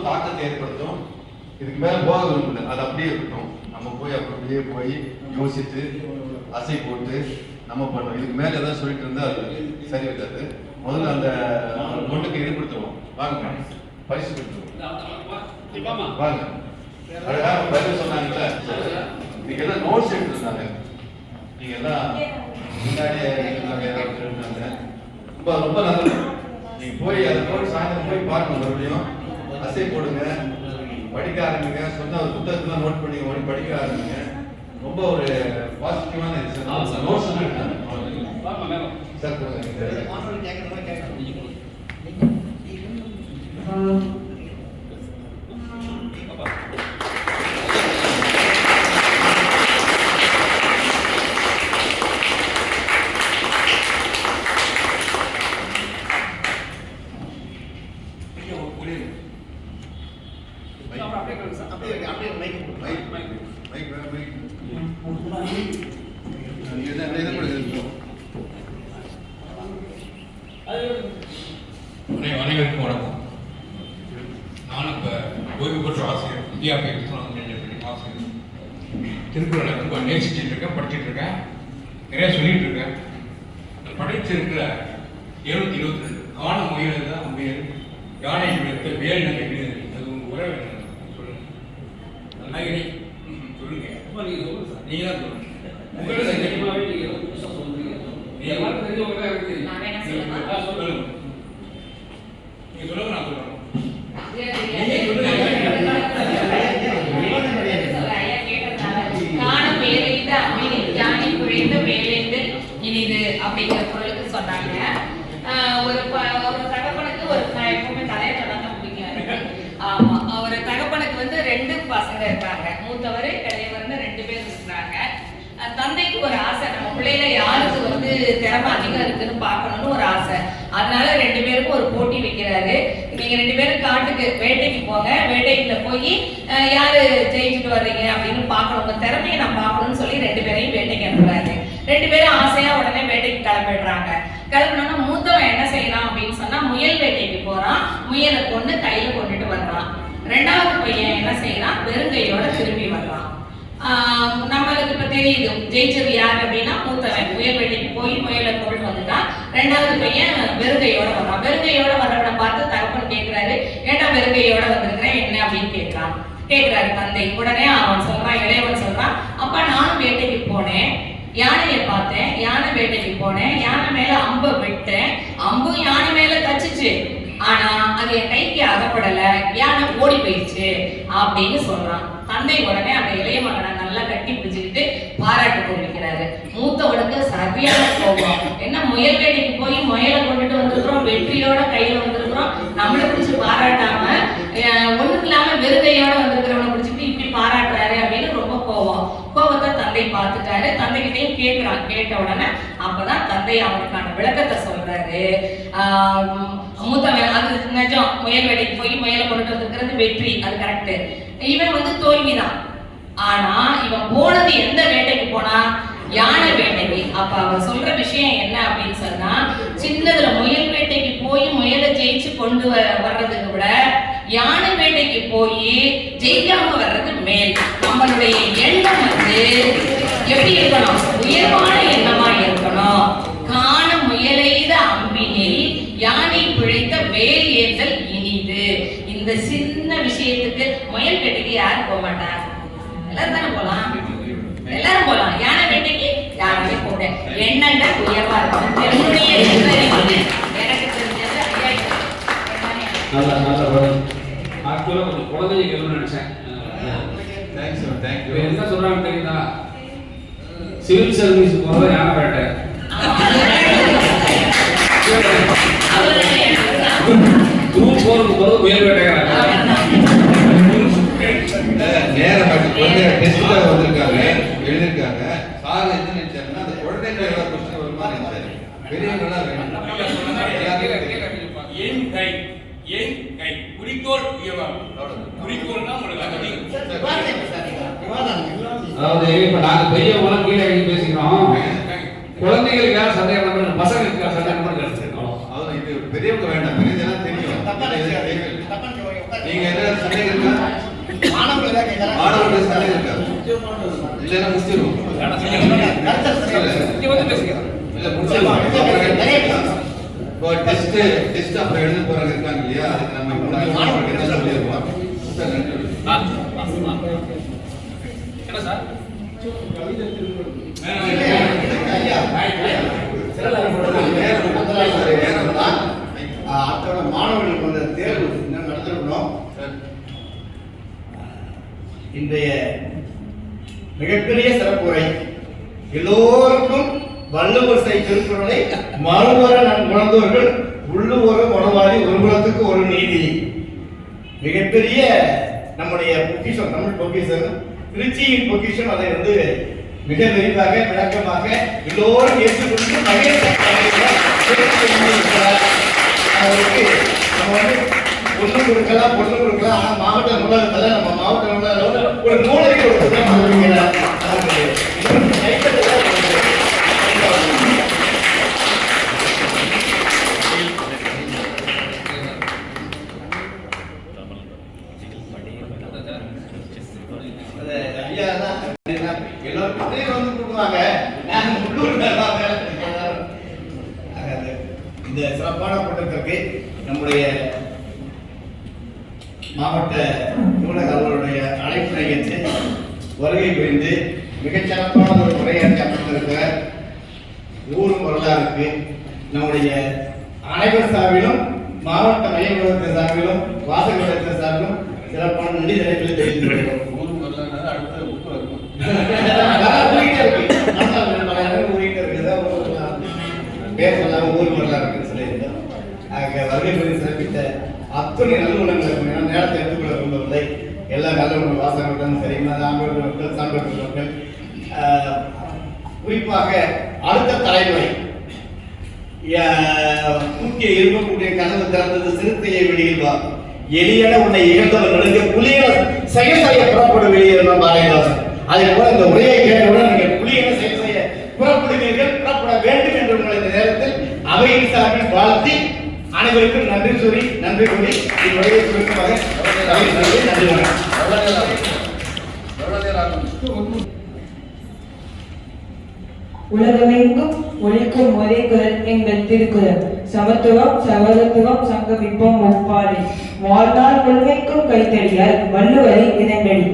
தாக்கத்தை ஏற்படுத்தும். இதுக்கு மேல போக விரும்பல, அது அப்படியே இருக்கட்டும். நம்ம போய் அப்படியே போய் யோசித்து அசை போட்டு நம்ம பண்ணோம். இதுக்கு மேல ஏதாவது சொல்லிட்டு இருந்தா அது சரி இருக்காது. முதல்ல அந்த பொண்ணுக்கு ஏற்படுத்துவோம். வாங்க பரிசு கொடுத்துருவோம். வாங்க அழகாக பதில் சொன்னாங்கல்ல, நீங்க எல்லாம் நோட்ஸ் எடுத்துருந்தாங்க. நீங்க எல்லாம் முன்னாடியே இருந்தாங்க. ரொம்ப ரொம்ப நல்லது. நீங்க போய் அதை போய் சாயந்தரம் போய் பாருங்க, மறுபடியும் அசை போடுங்க, படிக்க ஆரம்பிங்க. சொன்ன ஒரு புத்தகத்துல நோட் பண்ணி படிக்க ஆரம்பிங்க. ரொம்ப ஒரு பாசிட்டிவான நோட்ஸ் சார். அனைவருக்கும் வணக்கம். நான் இப்போ ஓய்வு பெற்ற ஆசிரியர், இந்தியா ஆசிரியர். திருக்குறளை ரொம்ப நேசிச்சுட்டு இருக்கேன், படிச்சுட்டு இருக்கேன், நிறைய சொல்லிட்டு இருக்கேன். படிச்சிருக்கிற 722 காண முயல் தான் முயல், யானை விழுத்த வேல் நகை விழுது. அது உங்கள் உறவு சொல்லுங்க. நகை சொல்லுங்க. நீங்க தான் சொல்லுங்க. உங்களுக்கு தெரியுமாவே நீங்க சொல்லுங்க. எல்லாரும் தெரிஞ்சவங்க தான் இருக்கு. சொல்லுங்க. நீங்க சொல்லுங்க, நான் சொல்றேன். அப்படிங்கிற பொருளுக்கு சொன்னாங்க. ஒரு தகப்பனுக்கு ஒரு எப்பவுமே தலையை சொன்னாங்க பிடிக்காது. ஆமா, ஒரு தகப்பனுக்கு வந்து 2 பசங்க இருக்காங்க. மூத்தவர் இளையவர்னு 2 பேர் இருக்கிறாங்க. தந்தைக்கு ஒரு ஆசை, நம்ம பிள்ளைல யாருக்கு வந்து திறமை அதிகம் இருக்குன்னு பார்க்கணும்னு ஒரு ஆசை. அதனால 2 பேருக்கும் ஒரு போட்டி வைக்கிறாரு. நீங்க 2 பேரும் காட்டுக்கு வேட்டைக்கு போங்க, வேட்டைக்குள்ள போய் யாரு ஜெயிச்சுட்டு வர்றீங்க அப்படின்னு பார்க்கணும், உங்க திறமையை நான் பார்க்கணும்னு சொல்லி 2 பேரையும் வேட்டைக்கு அனுப்புறாரு. 2 பேரும் ஆசையா உடனே வேட்டைக்கு கிளம்பிடுறாங்க. கிளம்பினோன்னா மூத்தவன் என்ன செய்யறான் அப்படின்னு சொன்னா முயல் வேட்டைக்கு போறான். முயலை கொண்டு கையில கொண்டுட்டு வர்றான். 2வது பையன் என்ன செய்யறான், வெறுங்கையோட திரும்பி வர்றான். நம்மளுக்கு இப்ப தெரியுது ஜெயிச்சது யார் அப்படின்னா மூத்தவன் முயல் வேட்டைக்கு போய் முயலை கொண்டு வந்துட்டான். 2வது பையன் வெறுங்கையோட வர்றான். வெறுங்கையோட வர்றவனை பார்த்து தகப்பன் கேட்கிறாரு, ஏன்டா வெறுங்கையோட வந்திருக்கிறேன் என்ன அப்படின்னு கேட்கிறாரு தந்தை. உடனே அவன் சொல்றான், இளையவன் சொல்றான், அப்பா நானும் வேட்டைக்கு போனேன், யானையை பார்த்தேன், யானை வேட்டைக்கு போனேன், யானை மேல அம்பை விட்டேன், அம்பும் யானை மேல தச்சுச்சு, ஆனா அது என் கைக்கு அகப்படல, யானை ஓடி போயிடுச்சு அப்படின்னு சொல்றான். தந்தை உடனே அந்த இளைய மகனை நல்லா கட்டி பிடிச்சுக்கிட்டு பாராட்டு தெரிவிக்கிறாரு. மூத்தவனுக்கு சரியான கோபம். என்ன முயல் வேட்டைக்கு போய் முயலை கொண்டுட்டு வந்திருக்கிறோம், வெற்றியோட கையில வந்திருக்கிறோம், நம்மளை பிடிச்சு பாராட்டாம ஒண்ணுக்கு இல்லாம வெறுங்கையோட வந்திருக்கிறவனை பிடிச்சிட்டு இப்படி பாராட்டுறாரு அப்படின்னு ரொம்ப கோபத்தை தந்தை பார்த்துட்டாரு. தந்தைகிட்டையும் கேட்கிறான். கேட்ட உடனே அப்பதான் தந்தை அவனுக்கான விளக்கத்தை சொல்றாரு. மூத்தவன் அது நிஜம், முயல் வேட்டைக்கு போய் முயலை கொண்டுட்டு வந்திருக்கிறது வெற்றி, அது கரெக்ட். இவன் வந்து தோல்விதான். ஆனா இவன் போனது எந்த வேட்டைக்கு போனா, யானை வேட்டைக்கு. அப்ப அவன் சொல்ற விஷயம் என்ன அப்படின்னு சொன்னா, சின்னதுல முயல் வேட்டைக்கு போய் முயலை ஜெயிச்சு கொண்டு வர்றதுக்கு விட யானை வேட்டைக்கு போய் ஜெயிக்காம வர்றது மேல். நம்மளுடைய எண்ணம் வந்து எப்படி இருக்கணும், உயர்வான எண்ணமா இருக்கணும். காண முயலெய்த அம்பினில் யானை பிழைத்த வேல் ஏற்றல் இனிது. இந்த சின்ன விஷயத்துக்கு முயல் வேட்டைக்கு யாரும் போக மாட்டாங்க, எல்லாரும் தானே போலாம், எல்லாரும் போலாம். யானை வேட்டைக்கு யாருமே போக, எண்ணங்கள் உயர்வா இருக்கணும். என்னுடைய எனக்கு தெரிஞ்சது ஆக்சுவலா கொஞ்சம் குழந்தைங்க கேள்வி நினைச்சேன். என்ன சொல்றாங்க தெரியுதா, சிவில் சர்வீஸ் போறது யானை வேட்டை, குரூப் போறது போறது முயல் வேட்டைங்கிறாங்க. நேரம் வந்திருக்காங்க, எழுதிருக்காங்க. சார் என்ன நினைச்சாருன்னா அந்த குழந்தைகள் கொஸ்டின் வருமா நினைச்சாரு, பெரியவங்களா வேணும். குறிக்கோள் குறிக்கோள்னா அதாவது இப்ப நாங்க பெரியவங்க கீழே பேசிக்கிறோம், குழந்தைகளுக்கு யாரும் சந்தேகம் பண்ண, பசங்களுக்கு சந்தேகம் பண்ண. இது பெரியவங்க வேண்டாம், பெரியதெல்லாம் தெரியும். நீங்க என்ன இல்லைன்னா முடிச்சிருவோம். இங்க வந்து பேசிக்கிறோம். இல்ல முடிச்சிருவோம். இப்போ டெஸ்ட் அப்புறம் எழுத போறாங்க இருக்காங்க இல்லையா, அதுக்கு நம்ம இப்போ என்ன சொல்லிடுவோம். சார் நன்றி. என்ன சார் அடுத்த மாணவர்களுக்கு வந்த தேர்வு என்ன நடத்திருக்கணும். இன்றைய மிகப்பெரிய சிறப்புரை, எல்லோருக்கும் வள்ளுவர் செய் திருக்குறளை மறுவர நன் உணர்ந்தவர்கள் உள்ளுவர மனவாதி ஒரு குலத்துக்கு ஒரு நீதி. மிகப்பெரிய நம்முடைய பொக்கிஷம், தமிழ் பொக்கிஷம், திருச்சியின் பொக்கிஷம். அதை வந்து மிக விரிவாக விளக்கமாக எல்லோரும் ஏற்றுக்கொண்டு அவருக்கு நம்ம வந்து பொண்ணு கொடுக்கலாம் ஆனால் மாவட்ட நூலகத்தில் நம்ம மாவட்ட நூலகத்தில் ஒரு நூலைக்கு ஒரு புத்தகம் கொடுக்கிறார். இந்த சிறப்பான கூட்டத்திற்கு நம்முடைய மாவட்ட நூலக அலுவலருடைய அழைப்பினை ஏற்று வருகை புரிந்து மிகச்சிறப்பான ஒரு உரையாற்றி அமர்ந்திருக்கிற ஊரும் வரலாறுக்கு நம்முடைய அனைவர் சார்பிலும் மாவட்ட மைய நூலகத்தின் சார்பிலும் வாசகத்தின் சார்பிலும் சிறப்பான நன்றி தலைப்பில் தெரிவித்துள்ளோம். ஊரும் வரலாறு அடுத்த ஊருக்கு இருக்கும். பேசலாம் ஊர் வரலாறு சொல்லியிருந்தோம். வருகை புரிந்து சிறப்பித்த அத்துணை நல்லுணங்களுக்கு நேரத்தை எடுத்துக்கொள்ள விரும்பவில்லை. எல்லா நல்லுணர்வு வாசகர்களும் சரி, ஆண்டோர்கள் மக்கள், சான்றோர்கள் மக்கள், குறிப்பாக அடுத்த தலைமுறை தூக்கிய இருக்கக்கூடிய கனவு திறந்தது சிறுத்தையை வெளியில் வா, எளியன உன்னை இழந்தவர் நடுங்க புலியன செயல் செய்ய புறப்படும் வெளியேறும் பாரதிதாசன். அதே போல இந்த உரையை கேட்டவுடன் நீங்கள் புலியன செயல் செய்ய புறப்படுவீர்கள், புறப்பட வேண்டும் என்று உங்களை இந்த நேரத்தில் அவையின் சார்பில் வாழ்த்தி அனைவருக்கும் நன்றி கூறி இவ்வுரையை சுருக்கமாக நன்றி உலகமெங்கும் ஒழிக்கும் ஒரே குரல் எங்கள் திருக்குறள். சமத்துவம் சகோதரத்துவம் சங்கமிப்போம் ஒப்பாடு. வாழ்நாள் முழுமைக்கும் கைத்தடியால் வள்ளுவரை இதன்படி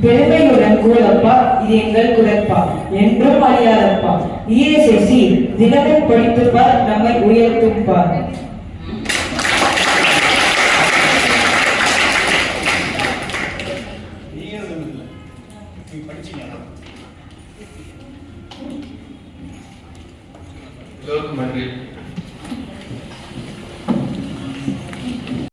பெருமையுடன் கூறப்பா, இது எங்கள் குரற்பா, என்றும் அழியாதப்பா. ஈரசேசி தினமும் படித்துப்பார், நம்மை உயர்த்துப்பார். எல்லோருக்கும் நன்றி.